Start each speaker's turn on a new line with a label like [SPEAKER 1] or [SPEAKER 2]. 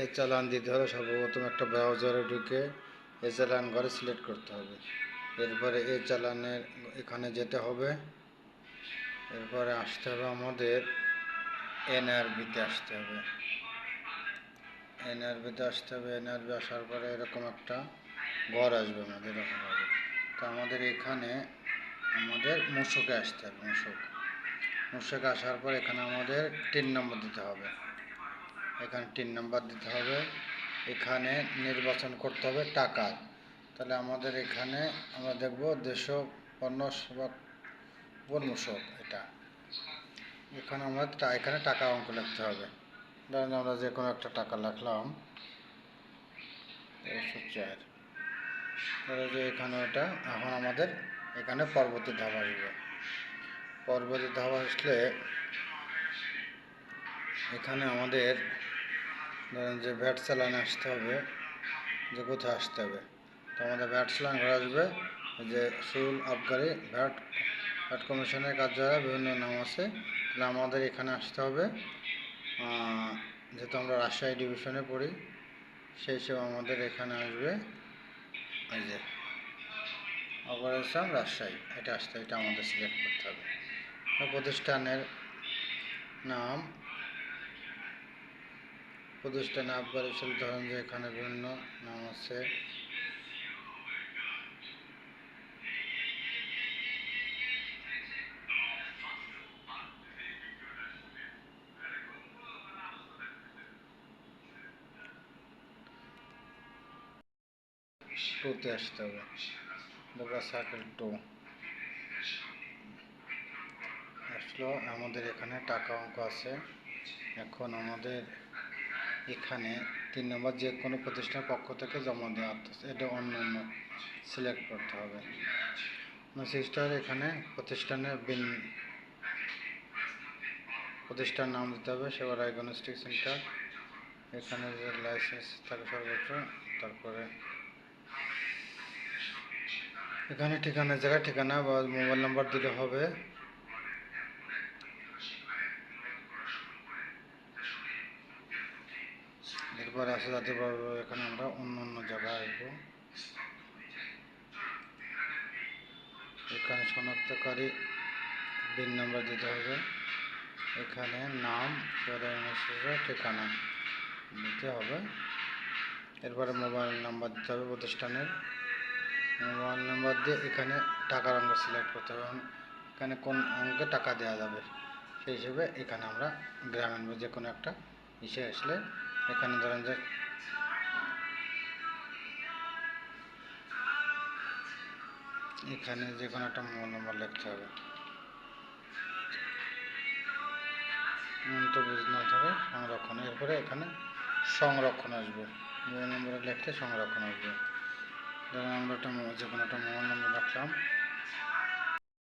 [SPEAKER 1] এ চালান দিতে হলে সর্বপ্রথম একটা ব্রাউজারে ঢুকে এ চালান ঘরে সিলেক্ট করতে হবে। এরপরে এ চালানের এখানে যেতে হবে। এরপরে আসতে হবে আমাদের এনআরবিতে আসতে হবে। এনআরবিতে আসতে হবে। এনআরবি আসার পরে এরকম একটা ঘর আসবে আমাদের, এরকম হবে। তো আমাদের এখানে আমাদের মূসকে আসতে হবে। মূসকে আসার পর এখানে আমাদের 3 নম্বর দিতে হবে। এখানে 3 নম্বর দিতে হবে। এখানে নির্বাচন করতে হবে টাকা। তাহলে আমাদের এখানে আমরা দেখব দেশীয় পণ্য সেবা মূসক, এটা এখানে আমরা এখানে টাকা অঙ্ক লিখতে হবে। ধরেন আমরা যে কোনো একটা টাকা লিখলাম 104। তাহলে যে এখানে ওটা এখন আমাদের এখানে পরবর্তী ধাপ আসবে। পরবর্তী ধাপ আসলে এখানে আমাদের ধরেন যে ভ্যাট চালানে আসতে হবে, যে কোথায় আসতে হবে। তো আমাদের ভ্যাট চালান ঘরে আসবে, যে শুল্ক আবগারি ভ্যাট কমিশনের কার্যালয়ে বিভিন্ন নাম আছে। তাহলে আমাদের এখানে আসতে হবে। যেহেতু আমরা রাজশাহী ডিভিশনে পড়ি, সেই হিসেবে আমাদের এখানে আসবে এই যে অপারেশন রাজশাহী, এটা আসতে, এটা আমাদের সিলেক্ট করতে হবে। প্রতিষ্ঠানের নাম, প্রতিষ্ঠানে আবগারি শুল্ক, ধরেন যে এখানে বিভিন্ন নাম আছে। টুতে আসতে হবে, সার্কেল 2 আসলো। আমাদের এখানে টাকা অঙ্ক আছে। এখন আমাদের এখানে 3 নম্বর যে কোনো প্রতিষ্ঠানের পক্ষ থেকে জমা দেওয়া হচ্ছে, এটা অন্য অন্য সিলেক্ট করতে হবে। সিস্টার এখানে প্রতিষ্ঠান নাম দিতে হবে, সেবা ডায়াগনস্টিক সেন্টার। এখানে যে লাইসেন্স থাকে সর্বোচ্চ, তারপরে এখানে ঠিকানার জায়গায় ঠিকানা বা মোবাইল নাম্বার দিলে হবে। এরপরে আসে জাতীয়, এখানে আমরা অন্য অন্য জায়গায় আসবো। এখানে শনাক্তকারী বিন নাম্বার দিতে হবে। এখানে নাম, ঠিকানা দিতে হবে। এরপরে মোবাইল নাম্বার দিতে হবে প্রতিষ্ঠানের। মোবাইল নাম্বার দিয়ে এখানে টাকার অঙ্ক সিলেক্ট করতে হবে। এখানে কোন অঙ্কে টাকা দেওয়া যাবে সেই হিসেবে এখানে আমরা গ্রামীণ বা যে কোনো একটা ইসে আসলে এখানে ধরেন যে এখানে যে কোনো একটা মোবাইল নাম্বার লিখতে হবে। তো বুঝ না থাকে সংরক্ষণ, এরপরে এখানে সংরক্ষণ আসবে। মোবাইল নম্বরে লিখতে সংরক্ষণ আসবে। ধরুন আমরা একটা যে কোনো একটা মোবাইল নম্বর রাখলাম।